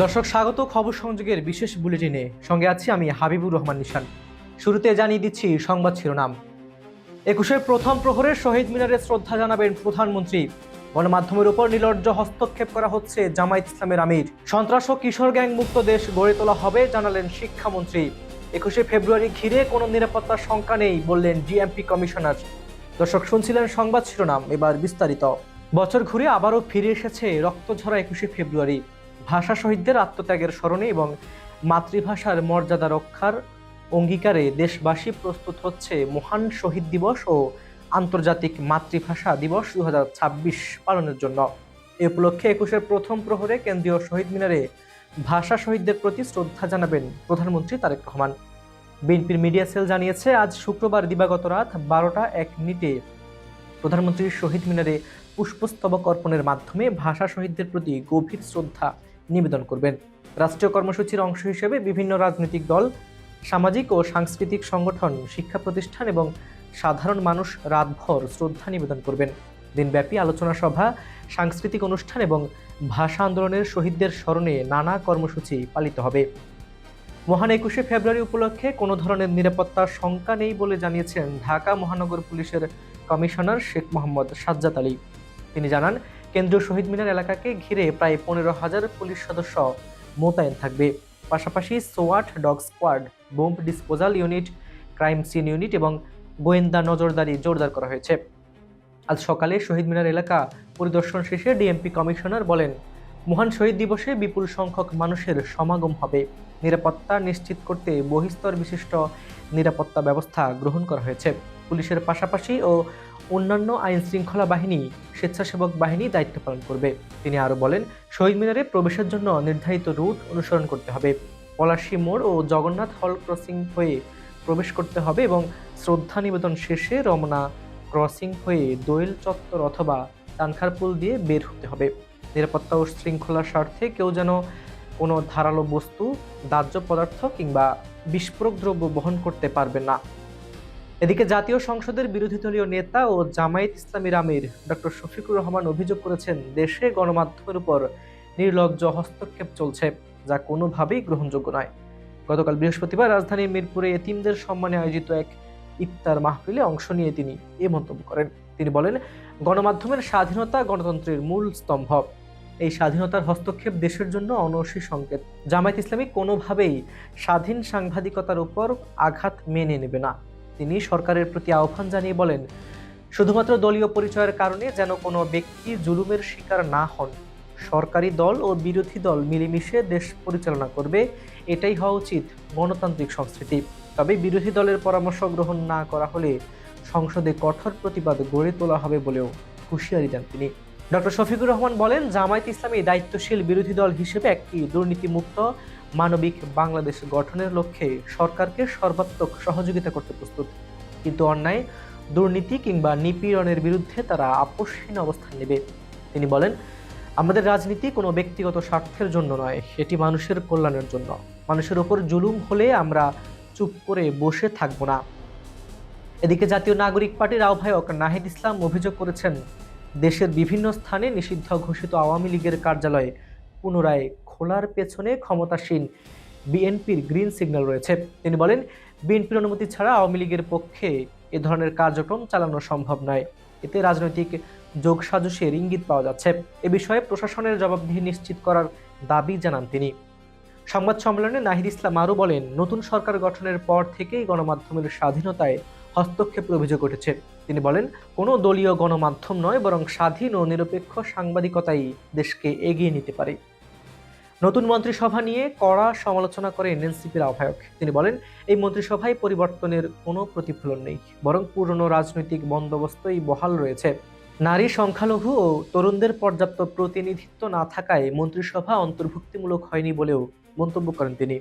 দর্শক স্বাগত খবর সংযোগের বিশেষ বুলেটিনে সঙ্গে আছি আমি হাবিবুর রহমান নিশান। শুরুতে জানিয়ে দিচ্ছি সংবাদ শিরোনাম। ২১-এর প্রথম প্রহরে শহীদ মিনারে শ্রদ্ধা জানাবেন প্রধানমন্ত্রী। গণমাধ্যমের উপর নির্লজ্জ হস্তক্ষেপ করা হচ্ছে জামায়াত ইসলামের আমির। সন্ত্রাস ও কিশোর গ্যাং মুক্ত দেশ গড়ে তোলা হবে জানালেন শিক্ষামন্ত্রী। ২১শে ফেব্রুয়ারি ঘিরে কোনো নিরাপত্তার শঙ্কা নেই বললেন ডিএমপি কমিশনার। দর্শক শুনছিলেন সংবাদ শিরোনাম, এবার বিস্তারিত। বছর ঘুরে আবারও ফিরে এসেছে রক্তঝরা ২১শে ফেব্রুয়ারি। ভাষা শহীদদের আত্মত্যাগের স্মরণে এবং মাতৃভাষার মর্যাদা রক্ষার অঙ্গীকারে দেশবাসী প্রস্তুত হচ্ছে মহান শহীদ দিবস ও আন্তর্জাতিক মাতৃভাষা দিবস ২০২৬ পালনের জন্য। এ উপলক্ষে ২১-এর প্রথম প্রহরে কেন্দ্রীয় শহীদ মিনারে ভাষা শহীদদের প্রতি শ্রদ্ধা জানাবেন প্রধানমন্ত্রী তারেক রহমান। বিএনপির মিডিয়া সেল জানিয়েছে, আজ শুক্রবার দিবাগত রাত ১২টা ১ মিনিটে প্রধানমন্ত্রী শহীদ মিনারে পুষ্পস্তবক অর্পণের মাধ্যমে ভাষা শহীদদের প্রতি গভীর শ্রদ্ধা নিবেদন করবেন। রাষ্ট্রীয় কর্মসূচির অংশ হিসেবে বিভিন্ন রাজনৈতিক দল, সামাজিক ও সাংস্কৃতিক সংগঠন, শিক্ষা প্রতিষ্ঠান এবং সাধারণ মানুষ রাতভর শ্রদ্ধা নিবেদন করবেন। দিনব্যাপী আলোচনা সভা, সাংস্কৃতিক অনুষ্ঠান এবং ভাষা আন্দোলনের শহীদদের স্মরণে নানা কর্মসূচি পালিত হবে। মহান ২১শে ফেব্রুয়ারি উপলক্ষে কোনো ধরনের নিরাপত্তার শঙ্কা নেই বলে জানিয়েছেন ঢাকা মহানগর পুলিশের কমিশনার শেখ মোহাম্মদ সাজ্জাদ আলী। তিনি জানান, কেন্দ্রীয় শহীদ মিনার এলাকাকে ঘিরে প্রায় ১৫,০০০ পুলিশ সদস্য মোতায়েন থাকবে। পাশাপাশি সোয়াট dog squad, bomb disposal unit, crime scene unit এবং গোয়েন্দা নজরদারি জোরদার করা হয়েছে। আজ সকালে শহীদ মিনার এলাকা পরিদর্শন শেষে ডিএমপি কমিশনার বলেন, মহান শহীদ দিবসে বিপুল সংখ্যক মানুষের সমাগম হবে। নিরাপত্তা নিশ্চিত করতে বহিস্তর বিশিষ্ট নিরাপত্তা ব্যবস্থা গ্রহণ করা হয়েছে। পুলিশের পাশাপাশি ও অন্যান্য আইন শৃঙ্খলা বাহিনী, স্বেচ্ছাসেবক বাহিনী দায়িত্ব পালন করবে। তিনি আরও বলেন, শহীদ মিনারে প্রবেশের জন্য নির্ধারিত রুট অনুসরণ করতে হবে। পলাশী মোড় ও জগন্নাথ হল ক্রসিং হয়ে প্রবেশ করতে হবে এবং শ্রদ্ধা নিবেদন শেষে রমনা ক্রসিং হয়ে দোয়েল চত্বর অথবা তানখারপুল দিয়ে বের হতে হবে। নিরাপত্তা ও শৃঙ্খলার স্বার্থে কেউ যেন কোনো ধারালো বস্তু, দাহ্য পদার্থ কিংবা বিস্ফোরক দ্রব্য বহন করতে পারবে না। এদিকে জাতীয় সংসদের বিরোধী দলীয় নেতা ও জামায়াত ইসলামীর আমির ডক্টর শফিকুর রহমান অভিযোগ করেছেন, দেশে গণমাধ্যমের উপর নির্লজ্জ হস্তক্ষেপ চলছে, যা কোনোভাবেই গ্রহণযোগ্য নয়। গতকাল বৃহস্পতিবার রাজধানীর মিরপুরে এতিমদের সম্মানে আয়োজিত এক ইফতার মাহফিলে অংশ নিয়ে তিনি এ মন্তব্য করেন। তিনি বলেন, গণমাধ্যমের স্বাধীনতা গণতন্ত্রের মূল স্তম্ভ। এই স্বাধীনতার হস্তক্ষেপ দেশের জন্য অনৈসী সংকেত। জামায়াত ইসলামী কোনোভাবেই স্বাধীন সাংবাদিকতার উপর আঘাত মেনে নেবে না। তিনি সরকারের প্রতি আহ্বান জানিয়ে বলেন, শুধুমাত্র দলীয় পরিচয়ের কারণে যেন কোনো ব্যক্তি জুলুমের শিকার না হন। সরকারি দল ও বিরোধী দল মিলেমিশে দেশ পরিচালনা করবে, এটাই হওয়া উচিত গণতান্ত্রিক সংস্কৃতি। তবে বিরোধী দলের পরামর্শ গ্রহণ না করা হলে সংসদে কঠোর প্রতিবাদ গড়ে তোলা হবে বলেও হুঁশিয়ারি দেন তিনি। ডক্টর শফিকুর রহমান বলেন, জামায়াত ইসলামী দায়িত্বশীল বিরোধী দল হিসেবে একটি দুর্নীতিমুক্ত মানবিক বাংলাদেশ গঠনের লক্ষ্যে সরকারকে সর্বাত্মক সহযোগিতা করতে প্রস্তুত। কিন্তু অন্যায়, দুর্নীতি কিংবা নিপীড়নের বিরুদ্ধে তারা আপোষহীন অবস্থান নেবে। তিনি বলেন, আমাদের রাজনীতি কোনো ব্যক্তিগত স্বার্থের জন্য নয়, এটি মানুষের কল্যাণের জন্য। মানুষের ওপর জুলুম হলে আমরা চুপ করে বসে থাকব না। এদিকে জাতীয় নাগরিক পার্টির আহ্বায়ক নাহিদ ইসলাম অভিযোগ করেছেন, দেশের বিভিন্ন স্থানে নিষিদ্ধ ঘোষিত আওয়ামী লীগের কার্যালয় পুনরায় খোলার পেছনে ক্ষমতাসীন বিএনপির গ্রিন সিগন্যাল রয়েছে। তিনি বলেন, বিএনপির অনুমতি ছাড়া আওয়ামী লীগের পক্ষে এ ধরনের কার্যক্রম চালানো সম্ভব নয়। এতে রাজনৈতিক যোগসাজশের ইঙ্গিত পাওয়া যাচ্ছে। এ বিষয়ে প্রশাসনের জবাবদিহি নিশ্চিত করার দাবি জানান তিনি। সংবাদ সম্মেলনে নাহিদ ইসলাম আরও বলেন, নতুন সরকার গঠনের পর থেকেই গণমাধ্যমের স্বাধীনতায় হস্তক্ষেপের অভিযোগ উঠেছে। তিনি বলেন, কোনো দলীয় গণমাধ্যম নয়, বরং স্বাধীন ও নিরপেক্ষ সাংবাদিকতাই দেশকে এগিয়ে নিতে পারে। নতুন মন্ত্রিসভা নিয়ে কড়া সমালোচনা করেন এনসিপির আহ্বায়ক। তিনি বলেন, এই মন্ত্রিসভায় পরিবর্তনের কোনো প্রতিফলন নেই, বরং পুরনো রাজনৈতিক বন্দোবস্তই বহাল রয়েছে। নারী, সংখ্যালঘু ও তরুণদের পর্যাপ্ত প্রতিনিধিত্ব না থাকায় মন্ত্রিসভা অন্তর্ভুক্তিমূলক হয়নি বলেও মন্তব্য করেন তিনি।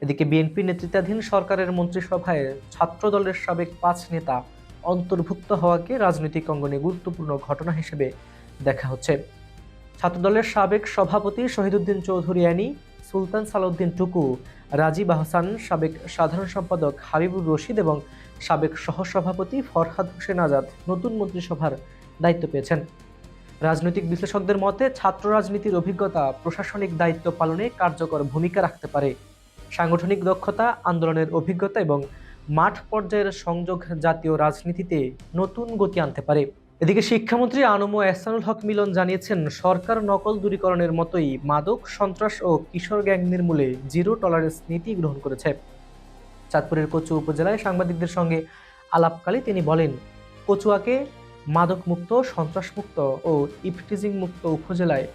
এদিকে বিএনপি নেতৃত্বাধীন সরকারের মন্ত্রিসভায় ছাত্র দলের সাবেক ৫ নেতা অন্তর্ভুক্ত হওয়াকে রাজনৈতিক অঙ্গনে গুরুত্বপূর্ণ ঘটনা হিসেবে দেখা হচ্ছে। ছাত্রদলের সাবেক সভাপতি শহীদুদ্দিন চৌধুরী অ্যানি, সুলতান সালাউদ্দিন টুকু, রাজীব আহসান, সাবেক সাধারণ সম্পাদক হাবিবুর রশিদ এবং সাবেক সহসভাপতি ফরহাদ হোসেন আজাদ নতুন মন্ত্রিসভার দায়িত্ব পেয়েছেন। রাজনৈতিক বিশ্লেষকদের মতে ছাত্র রাজনীতির অভিজ্ঞতা প্রশাসনিক দায়িত্ব পালনে কার্যকর ভূমিকা রাখতে পারে। সাংগঠনিক দক্ষতা, আন্দোলনের অভিজ্ঞতা এবং মাঠ পর্যায়ের সংযোগ জাতীয় রাজনীতিতে নতুন গতি আনতে পারে। এদিকে শিক্ষামন্ত্রী আনম এহসানুল হক মিলন জানিয়েছেন, সরকার নকল দূরীকরণের মতোই মাদক, সন্ত্রাস ও কিশোর গ্যাং নির্মূলে জিরো টলারেন্স নীতি গ্রহণ করেছে। চাঁদপুরের কচু উপজেলায় সাংবাদিকদের সঙ্গে আলাপকালে তিনি বলেন, কচুয়াকে মাদক মুক্ত, সন্ত্রাস মুক্ত ও ইফটিজিং মুক্ত উপজেলায়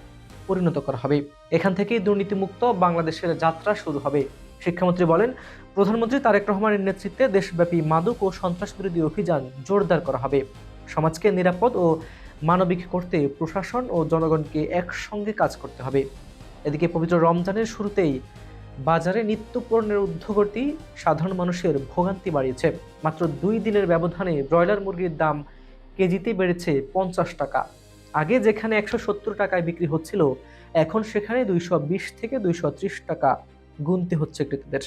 পরিণত করা হবে। এখান থেকেই দুর্নীতিমুক্ত বাংলাদেশের যাত্রা শুরু হবে। শিক্ষামন্ত্রী বলেন, প্রধানমন্ত্রী তারেক রহমানের নেতৃত্বে দেশব্যাপী মাদক ও সন্ত্রাস বিরোধী অভিযান জোরদার করা হবে। সমাজকে নিরাপদ ও মানবিক করতে প্রশাসন ও জনগণকে একসঙ্গে কাজ করতে হবে। এদিকে পবিত্র রমজানের শুরুতেই বাজারে নিত্য পণ্যের ঊর্ধ্বগতি সাধারণ মানুষের ভোগান্তি বাড়িয়েছে। মাত্র 2 দিনের ব্যবধানে ব্রয়লার মুরগির দাম কেজিতে বেড়েছে 50 টাকা। আগে যেখানে 170 টাকায় বিক্রি হচ্ছিল, এখন সেখানে 220 থেকে 230 টাকা গুনতে হচ্ছে ক্রেতাদের।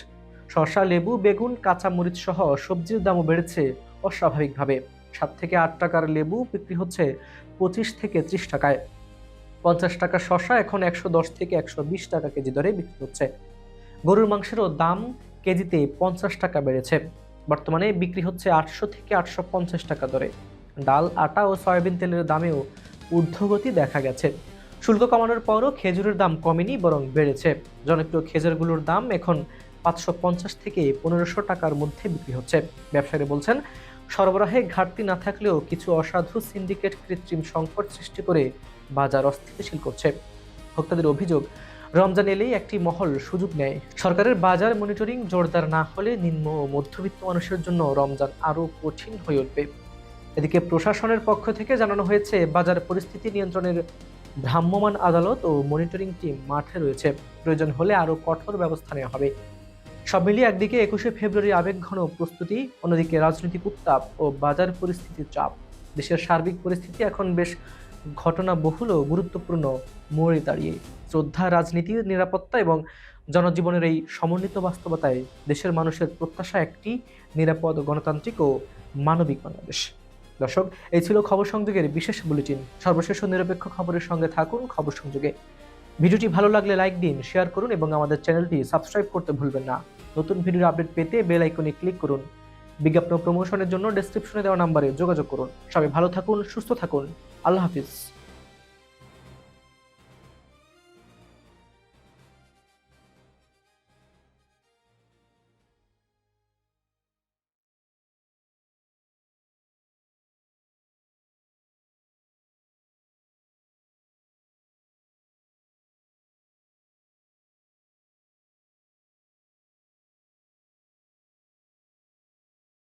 শসা, লেবু, বেগুন, কাঁচা মরিচ সহ সবজির দামও বেড়েছে অস্বাভাবিকভাবে। 7 থেকে 8 টাকার লেবু বিক্রি হচ্ছে 25 থেকে 30 টাকায়। 50 টাকার শসা এখন 110 থেকে 120 টাকা কেজি দরে বিক্রি হচ্ছে। গরুর মাংসেরও দাম কেজিতে 50 টাকা বেড়েছে। বর্তমানে বিক্রি হচ্ছে 800 থেকে 850 টাকা দরে। ডাল, আটা ও সয়াবিন তেলের দামেও ঊর্ধ্বগতি দেখা গেছে। শুল্ক কমানোর পরও খেজুরের দাম কমেনি, বরং বেড়েছে। জনপ্রিয় খেজুরগুলোর দাম এখন 550 থেকে 1500 টাকার মধ্যে বিক্রি হচ্ছে। ব্যবসায়ীরা বলছেন, সরবরাহে ঘাটতি না থাকলেও কিছু অসাধু সিন্ডিকেট কৃত্রিম সংকট সৃষ্টি করে বাজার অস্থিতিশীল করছে। ভোক্তাদের অভিযোগ, রমজান এলেই একটি মহল সুযোগ নেয়। সরকারের বাজার মনিটরিং জোরদার না হলে নিম্ন ও মধ্যবিত্ত মানুষের জন্য রমজান আরও কঠিন হয়ে উঠবে। এদিকে প্রশাসনের পক্ষ থেকে জানানো হয়েছে, বাজার পরিস্থিতি নিয়ন্ত্রণের ভ্রাম্যমাণ আদালত ও মনিটরিং টিম মাঠে রয়েছে। প্রয়োজন হলে আরও কঠোর ব্যবস্থা নেওয়া হবে। সব মিলিয়ে একদিকে 21শে ফেব্রুয়ারি আবেগঘন প্রস্তুতি, অন্যদিকে রাজনৈতিক উত্তাপ ও বাজার পরিস্থিতির চাপ। দেশের সার্বিক পরিস্থিতি এখন বেশ ঘটনাবহুল ও গুরুত্বপূর্ণ মোড়ে দাঁড়িয়ে। শ্রদ্ধা, রাজনীতির নিরাপত্তা এবং জনজীবনের এই সমন্বিত বাস্তবতায় দেশের মানুষের প্রত্যাশা একটি নিরাপদ, গণতান্ত্রিক ও মানবিক বাংলাদেশ। দর্শক, এই ছিল খবর সংযোগের বিশেষ বুলেটিন। সর্বশেষ ও নিরপেক্ষ খবরের সঙ্গে থাকুন খবর সংযোগে। ভিডিওটি ভালো লাগলে লাইক দিন, শেয়ার করুন এবং আমাদের চ্যানেলটি সাবস্ক্রাইব করতে ভুলবেন না। নতুন ভিডিওর আপডেট পেতে বেল আইকনে ক্লিক করুন। বিজ্ঞাপন প্রমোশনের জন্য ডেসক্রিপশনে দেওয়া নম্বরে যোগাযোগ করুন। সবাই ভালো থাকুন, সুস্থ থাকুন। আল্লাহ হাফিজ।